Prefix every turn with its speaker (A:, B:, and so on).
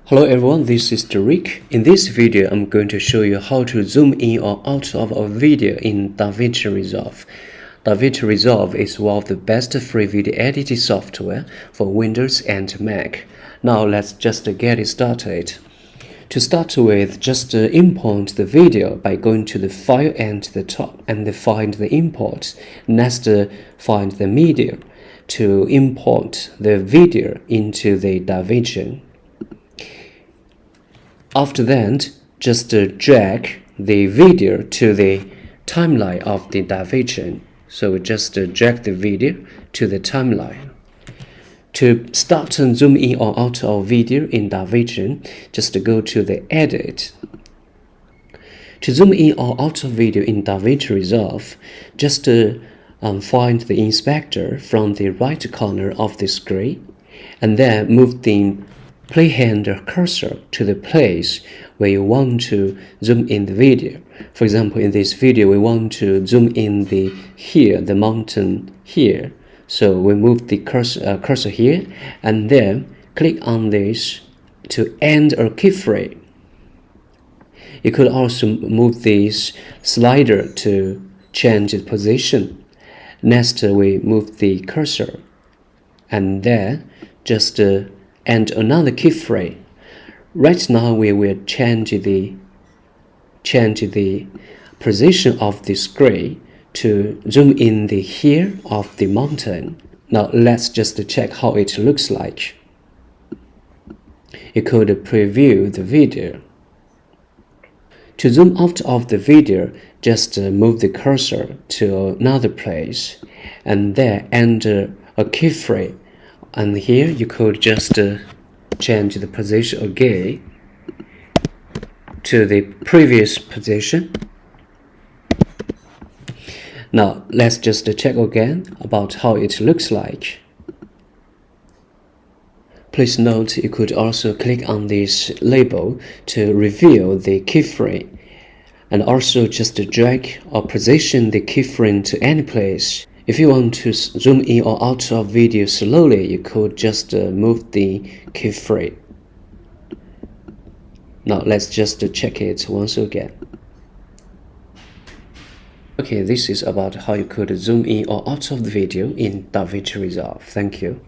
A: Hello everyone, this is Rick. In this video, I'm going to show you how to zoom in or out of a video in Davinci Resolve. Davinci Resolve is one of the best free video editing software for Windows and Mac. Now let's just get it started. To start with, just import the video by going to the file and the top and find the import. Next, find the media to import the video into the Davinci. After that, just drag the video to the timeline of the Davinci. So just drag the video to the timeline. To start and zoom in or out of video in Davinci, just go to the Edit. To zoom in or out of video in Davinci Resolve, just find the inspector from the right corner of the screen, and then move the play hand cursor to the place where you want to zoom in the video. For example, in this video, we want to zoom in the mountain here. So we move the cursor here, and then click on this to end a keyframe. You could also move this slider to change the position. Next, we move the cursor, and then just and another keyframe. Right now we will change the position of the screen to zoom in the here of the mountain. Now let's just check how it looks like. You could preview the video. To zoom out of the video, just move the cursor to another place and then enter a keyframe. And here you could just change the position again to the previous position. Now let's just check again about how it looks like. Please note you could also click on this label to reveal the keyframe, and also just drag or position the keyframe to any place. If you want to zoom in or out of video slowly, you could just move the keyframe. Now let's just check it once again. Okay, this is about how you could zoom in or out of the video in Davinci Resolve. Thank you.